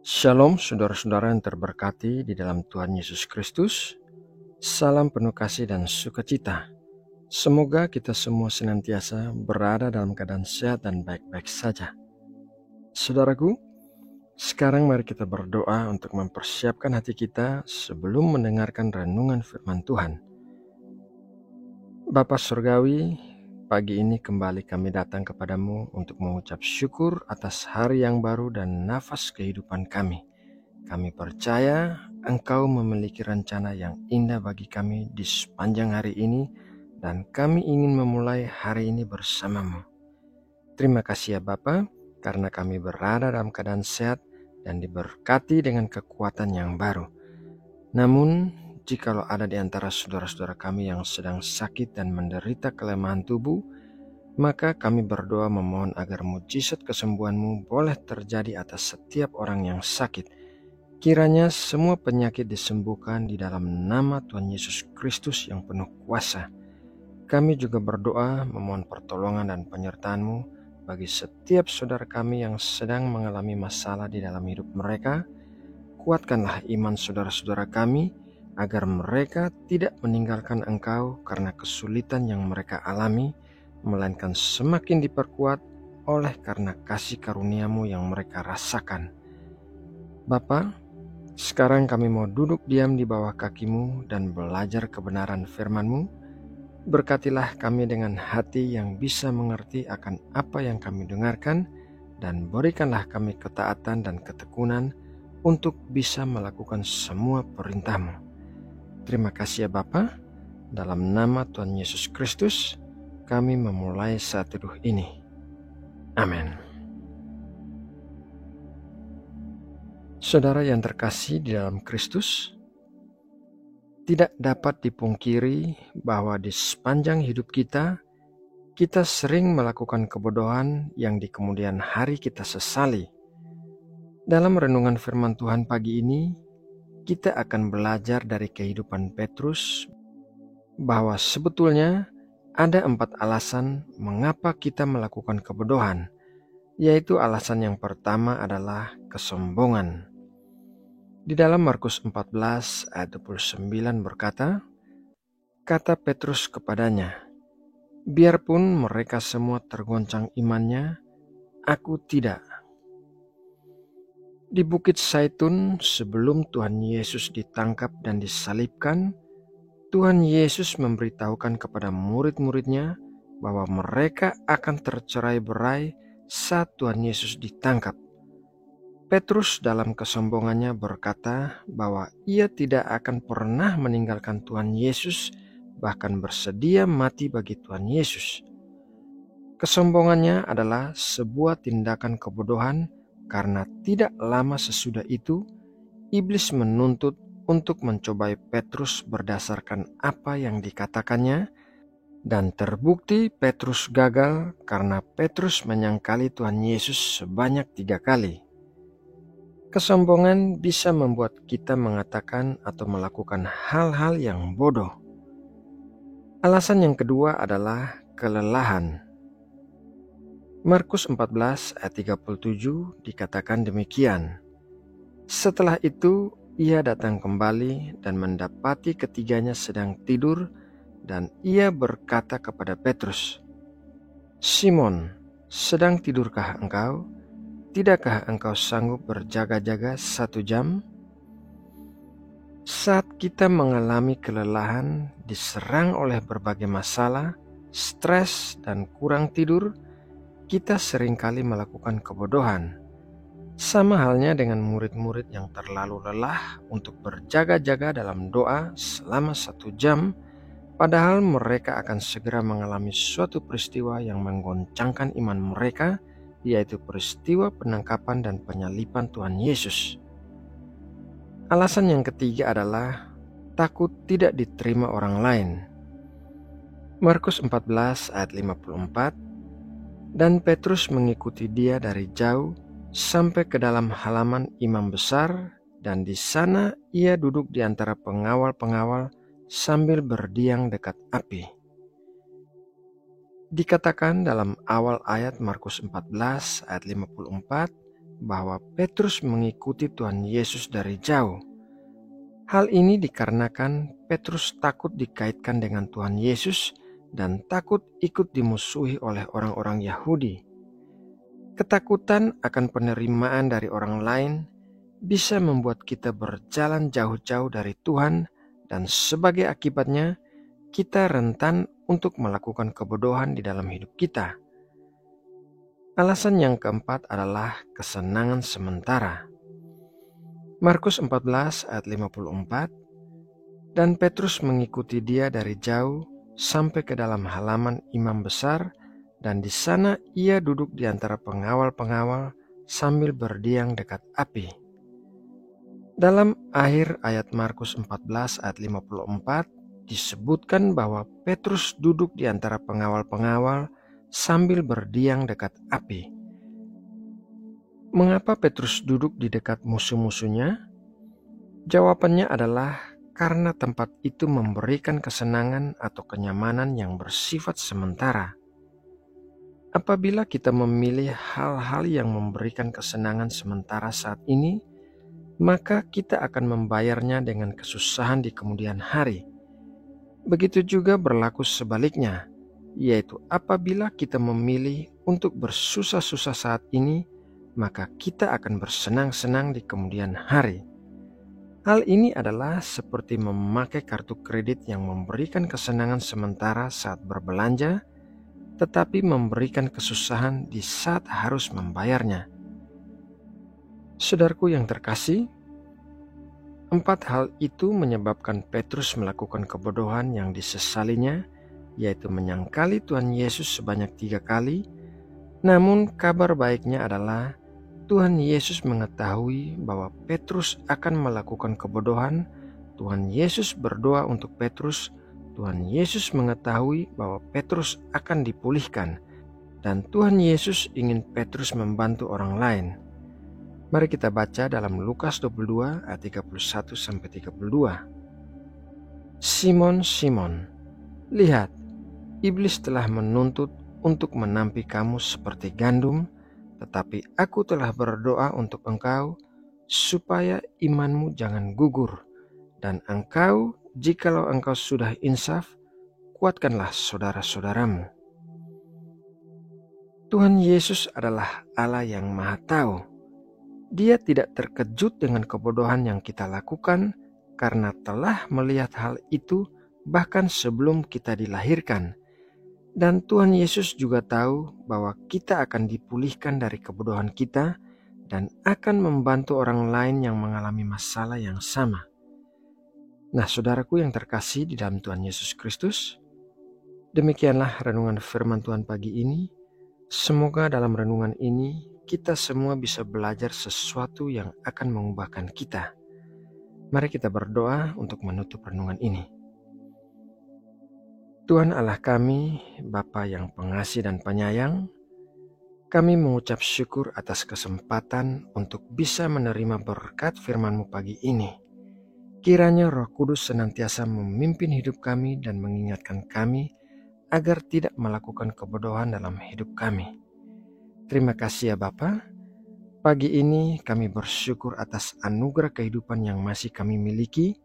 Shalom saudara-saudara yang terberkati di dalam Tuhan Yesus Kristus. Salam penuh kasih dan sukacita. Semoga kita semua senantiasa berada dalam keadaan sehat dan baik-baik saja. Saudaraku, sekarang mari kita berdoa untuk mempersiapkan hati kita sebelum mendengarkan renungan firman Tuhan. Bapa Surgawi, pagi ini kembali kami datang kepadamu untuk mengucap syukur atas hari yang baru dan nafas kehidupan kami. Kami percaya Engkau memiliki rencana yang indah bagi kami di sepanjang hari ini, dan kami ingin memulai hari ini bersama-Mu. Terima kasih ya Bapa, karena kami berada dalam keadaan sehat dan diberkati dengan kekuatan yang baru. Namun, jikalau ada di antara saudara-saudara kami yang sedang sakit dan menderita kelemahan tubuh, maka kami berdoa memohon agar mujizat kesembuhan-Mu boleh terjadi atas setiap orang yang sakit. Kiranya semua penyakit disembuhkan di dalam nama Tuhan Yesus Kristus yang penuh kuasa. Kami juga berdoa memohon pertolongan dan penyertaan-Mu bagi setiap saudara kami yang sedang mengalami masalah di dalam hidup mereka. Kuatkanlah iman saudara-saudara kami agar mereka tidak meninggalkan Engkau karena kesulitan yang mereka alami, melainkan semakin diperkuat oleh karena kasih karunia-Mu yang mereka rasakan. Bapa, sekarang kami mau duduk diam di bawah kaki-Mu dan belajar kebenaran firman-Mu. Berkatilah kami dengan hati yang bisa mengerti akan apa yang kami dengarkan, dan berikanlah kami ketaatan dan ketekunan untuk bisa melakukan semua perintah-Mu. Terima kasih ya Bapa. Dalam nama Tuhan Yesus Kristus, kami memulai saat teduh ini. Amin. Saudara yang terkasih di dalam Kristus, tidak dapat dipungkiri bahwa di sepanjang hidup kita sering melakukan kebodohan yang di kemudian hari kita sesali. Dalam renungan firman Tuhan pagi ini, kita akan belajar dari kehidupan Petrus bahwa sebetulnya ada 4 alasan mengapa kita melakukan kebodohan, yaitu alasan yang pertama adalah kesombongan. Di dalam Markus 14 ayat 29 berkata, kata Petrus kepadanya, biarpun mereka semua tergoncang imannya, aku tidak. Di Bukit Zaitun sebelum Tuhan Yesus ditangkap dan disalibkan, Tuhan Yesus memberitahukan kepada murid-muridnya bahwa mereka akan tercerai-berai saat Tuhan Yesus ditangkap. Petrus dalam kesombongannya berkata bahwa ia tidak akan pernah meninggalkan Tuhan Yesus, bahkan bersedia mati bagi Tuhan Yesus. Kesombongannya adalah sebuah tindakan kebodohan karena tidak lama sesudah itu, iblis menuntut untuk mencobai Petrus berdasarkan apa yang dikatakannya, dan terbukti Petrus gagal karena Petrus menyangkali Tuhan Yesus sebanyak 3 kali. Kesombongan bisa membuat kita mengatakan atau melakukan hal-hal yang bodoh. Alasan yang kedua adalah kelelahan. Markus 14 ayat 37 dikatakan demikian. Setelah itu ia datang kembali dan mendapati ketiganya sedang tidur, dan ia berkata kepada Petrus, Simon, sedang tidurkah engkau? Tidakkah engkau sanggup berjaga-jaga 1 jam? Saat kita mengalami kelelahan, diserang oleh berbagai masalah, stres, dan kurang tidur, kita seringkali melakukan kebodohan. Sama halnya dengan murid-murid yang terlalu lelah untuk berjaga-jaga dalam doa selama 1 jam, padahal mereka akan segera mengalami suatu peristiwa yang menggoncangkan iman mereka, yaitu peristiwa penangkapan dan penyaliban Tuhan Yesus. Alasan yang ketiga adalah takut tidak diterima orang lain. Markus 14 ayat 54, dan Petrus mengikuti dia dari jauh sampai ke dalam halaman imam besar, dan di sana ia duduk di antara pengawal-pengawal sambil berdiam dekat api. Dikatakan dalam awal ayat Markus 14 ayat 54 bahwa Petrus mengikuti Tuhan Yesus dari jauh. Hal ini dikarenakan Petrus takut dikaitkan dengan Tuhan Yesus dan takut ikut dimusuhi oleh orang-orang Yahudi. Ketakutan akan penerimaan dari orang lain bisa membuat kita berjalan jauh-jauh dari Tuhan, dan sebagai akibatnya kita rentan untuk melakukan kebodohan di dalam hidup kita. Alasan yang keempat adalah kesenangan sementara. Markus 14 ayat 54, dan Petrus mengikuti dia dari jauh sampai ke dalam halaman imam besar, dan di sana ia duduk di antara pengawal-pengawal sambil berdiam dekat api. Dalam akhir ayat Markus 14 ayat 54 disebutkan bahwa Petrus duduk di antara pengawal-pengawal sambil berdiam dekat api. Mengapa Petrus duduk di dekat musuh-musuhnya? Jawabannya adalah karena tempat itu memberikan kesenangan atau kenyamanan yang bersifat sementara. Apabila kita memilih hal-hal yang memberikan kesenangan sementara saat ini, maka kita akan membayarnya dengan kesusahan di kemudian hari. Begitu juga berlaku sebaliknya, yaitu apabila kita memilih untuk bersusah-susah saat ini, maka kita akan bersenang-senang di kemudian hari. Hal ini adalah seperti memakai kartu kredit yang memberikan kesenangan sementara saat berbelanja, tetapi memberikan kesusahan di saat harus membayarnya. Saudaraku yang terkasih, 4 hal itu menyebabkan Petrus melakukan kebodohan yang disesalinya, yaitu menyangkali Tuhan Yesus sebanyak 3 kali. Namun kabar baiknya adalah Tuhan Yesus mengetahui bahwa Petrus akan melakukan kebodohan. Tuhan Yesus berdoa untuk Petrus. Tuhan Yesus mengetahui bahwa Petrus akan dipulihkan, dan Tuhan Yesus ingin Petrus membantu orang lain. Mari kita baca dalam Lukas 22 ayat 31-32. Simon, Simon, lihat, iblis telah menuntut untuk menampi kamu seperti gandum, tetapi aku telah berdoa untuk engkau supaya imanmu jangan gugur, dan engkau, jikalau engkau sudah insaf, kuatkanlah saudara-saudaramu. Tuhan Yesus adalah Allah yang Maha Tahu. Dia tidak terkejut dengan kebodohan yang kita lakukan karena telah melihat hal itu bahkan sebelum kita dilahirkan. Dan Tuhan Yesus juga tahu bahwa kita akan dipulihkan dari kebodohan kita dan akan membantu orang lain yang mengalami masalah yang sama. Nah, saudaraku yang terkasih di dalam Tuhan Yesus Kristus, demikianlah renungan firman Tuhan pagi ini. Semoga dalam renungan ini kita semua bisa belajar sesuatu yang akan mengubahkan kita. Mari kita berdoa untuk menutup renungan ini. Tuhan Allah kami, Bapa yang pengasih dan penyayang, kami mengucap syukur atas kesempatan untuk bisa menerima berkat firman-Mu pagi ini. Kiranya Roh Kudus senantiasa memimpin hidup kami dan mengingatkan kami agar tidak melakukan kebodohan dalam hidup kami. Terima kasih ya Bapa. Pagi ini kami bersyukur atas anugerah kehidupan yang masih kami miliki.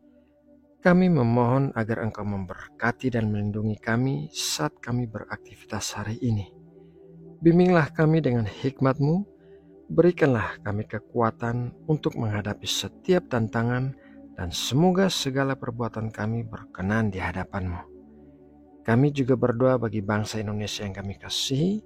Kami memohon agar Engkau memberkati dan melindungi kami saat kami beraktivitas hari ini. Bimbinglah kami dengan hikmat-Mu, berikanlah kami kekuatan untuk menghadapi setiap tantangan, dan semoga segala perbuatan kami berkenan di hadapan-Mu. Kami juga berdoa bagi bangsa Indonesia yang kami kasihi.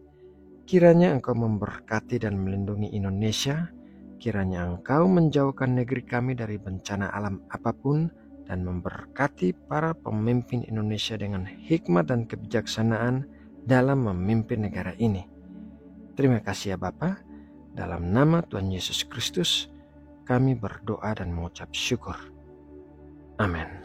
Kiranya Engkau memberkati dan melindungi Indonesia. Kiranya Engkau menjauhkan negeri kami dari bencana alam apapun dan memberkati para pemimpin Indonesia dengan hikmat dan kebijaksanaan dalam memimpin negara ini. Terima kasih ya Bapa. Dalam nama Tuhan Yesus Kristus, kami berdoa dan mengucap syukur. Amin.